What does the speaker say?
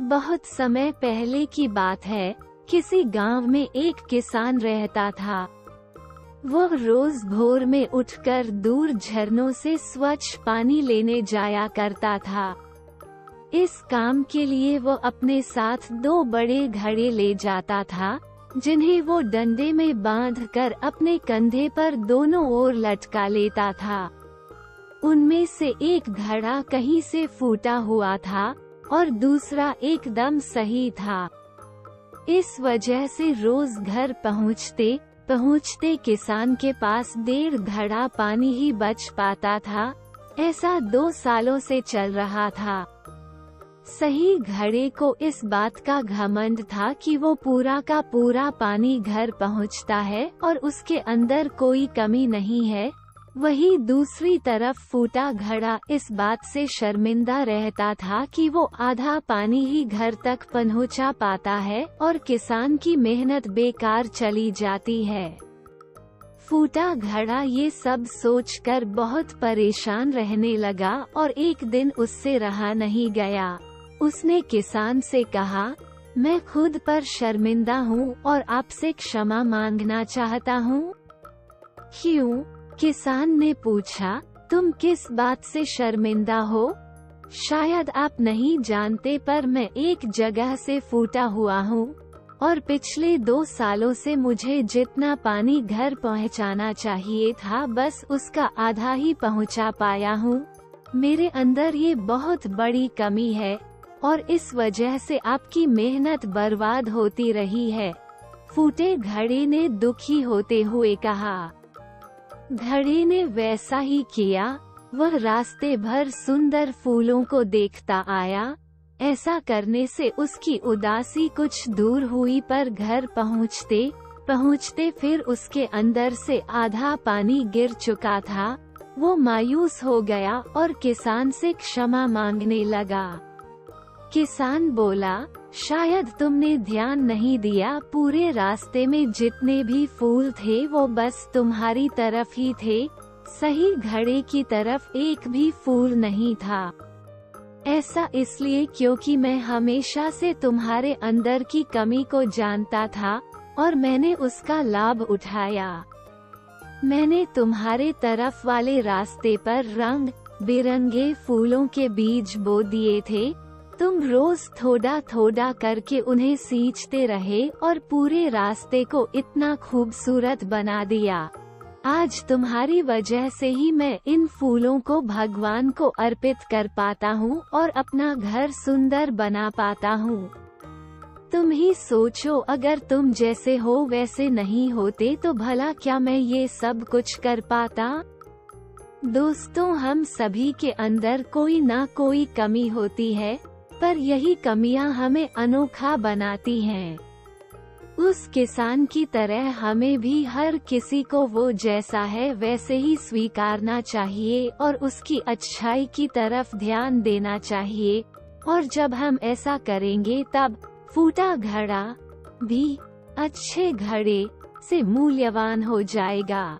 बहुत समय पहले की बात है। किसी गांव में एक किसान रहता था। वह रोज भोर में उठकर दूर झरनों से स्वच्छ पानी लेने जाया करता था। इस काम के लिए वो अपने साथ 2 बड़े घड़े ले जाता था, जिन्हें वो डंडे में बांधकर अपने कंधे पर दोनों ओर लटका लेता था। उनमें से एक घड़ा कहीं से फूटा हुआ था और दूसरा एकदम सही था। इस वजह से रोज घर पहुँचते किसान के पास 1.5 घड़ा पानी ही बच पाता था। ऐसा 2 सालों से चल रहा था। सही घड़े को इस बात का घमंड था कि वो पूरा का पूरा पानी घर पहुंचता है और उसके अंदर कोई कमी नहीं है। वही दूसरी तरफ फूटा घड़ा इस बात से शर्मिंदा रहता था कि वो आधा पानी ही घर तक पहुंचा पाता है और किसान की मेहनत बेकार चली जाती है। फूटा घड़ा ये सब सोचकर बहुत परेशान रहने लगा और एक दिन उससे रहा नहीं गया। उसने किसान से कहा, मैं खुद पर शर्मिंदा हूँ और आपसे क्षमा मांगना चाहता हूँ। क्यों? किसान ने पूछा, तुम किस बात से शर्मिंदा हो? शायद आप नहीं जानते, पर मैं एक जगह से फूटा हुआ हूँ और पिछले 2 सालों से मुझे जितना पानी घर पहुँचाना चाहिए था बस उसका आधा ही पहुँचा पाया हूँ। मेरे अंदर ये बहुत बड़ी कमी है और इस वजह से आपकी मेहनत बर्बाद होती रही है। फूटे घड़े ने दुखी होते हुए कहा। घड़े ने वैसा ही किया। वह रास्ते भर सुंदर फूलों को देखता आया। ऐसा करने से उसकी उदासी कुछ दूर हुई, पर घर पहुँचते फिर उसके अंदर से आधा पानी गिर चुका था। वो मायूस हो गया और किसान से क्षमा मांगने लगा। किसान बोला, शायद तुमने ध्यान नहीं दिया, पूरे रास्ते में जितने भी फूल थे वो बस तुम्हारी तरफ ही थे, सही घड़े की तरफ एक भी फूल नहीं था। ऐसा इसलिए क्योंकि मैं हमेशा से तुम्हारे अंदर की कमी को जानता था और मैंने उसका लाभ उठाया। मैंने तुम्हारे तरफ वाले रास्ते पर रंग बिरंगे फूलों के बीज बो दिए थे। तुम रोज थोड़ा थोड़ा करके उन्हें सींचते रहे और पूरे रास्ते को इतना खूबसूरत बना दिया। आज तुम्हारी वजह से ही मैं इन फूलों को भगवान को अर्पित कर पाता हूँ और अपना घर सुंदर बना पाता हूँ। तुम ही सोचो, अगर तुम जैसे हो वैसे नहीं होते तो भला क्या मैं ये सब कुछ कर पाता? दोस्तों, हम सभी के अंदर कोई ना कोई कमी होती है, पर यही कमियां हमें अनोखा बनाती हैं। उस किसान की तरह हमें भी हर किसी को वो जैसा है वैसे ही स्वीकारना चाहिए और उसकी अच्छाई की तरफ ध्यान देना चाहिए। और जब हम ऐसा करेंगे तब फूटा घड़ा भी अच्छे घड़े से मूल्यवान हो जाएगा।